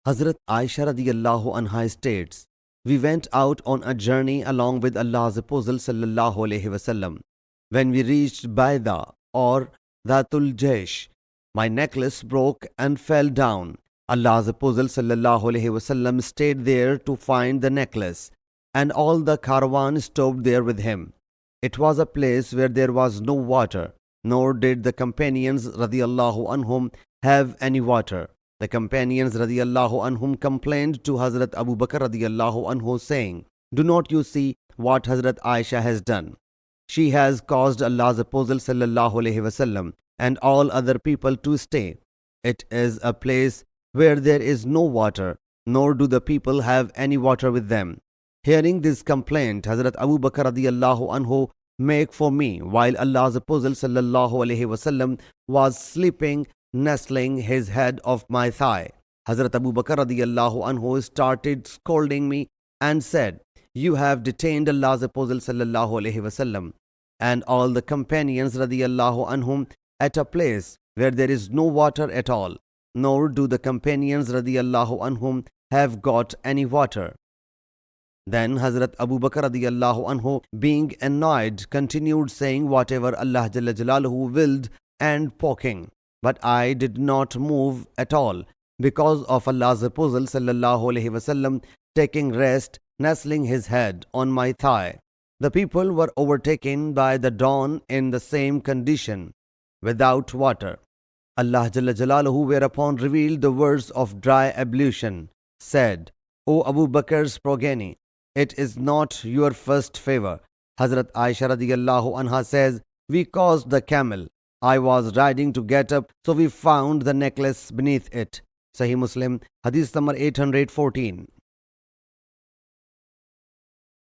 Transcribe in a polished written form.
Hazrat Aisha radiyallahu anha states, "We went out on a journey along with Allah's Apostle sallallahu alaihi wasallam. When we reached Baida or Dhatul Jaish, my necklace broke and fell down. Allah's Apostle sallallahu alaihi wasallam stayed there to find the necklace, and all the caravan stopped there with him. It was a place where there was no water, nor did the companions radiyallahu anhum have any water. The companions radiyallahu anhum complained to Hazrat Abu Bakr radiyallahu anhu, saying, 'Do not you see what Hazrat Aisha has done? She has caused Allah's Apostle sallallahu alaihi wasallam and all other people to stay. It is a place where there is no water, nor do the people have any water with them.' Hearing this complaint, Hazrat Abu Bakr radiyallahu anhu, 'Make for me,' while Allah's Apostle sallallahu alaihi wasallam was sleeping, nestling his head of my thigh. Hazrat Abu Bakr radiyallahu anhu started scolding me and said, 'You have detained Allah's Apostle sallallahu alaihi wasallam and all the companions radiyallahu anhum at a place where there is no water at all, nor do the companions radiyallahu anhum have got any water.' Then Hazrat Abu Bakr radiyallahu anhu, being annoyed, continued saying whatever Allah Jalla Jalaluhu willed and poking. But I did not move at all because of Allah's Apostle sallallahu alaihi wasallam taking rest, nestling his head on my thigh. The people were overtaken by the dawn in the same condition, without water. Allah Jalla Jalaluhu whereupon revealed the words of dry ablution, said, 'O Abu Bakr's progeny, it is not your first favor.' Hazrat Aisha radiyallahu anha says, 'We caused the camel I was riding to get up, so we found the necklace beneath it.' Sahih Muslim Hadith number 814.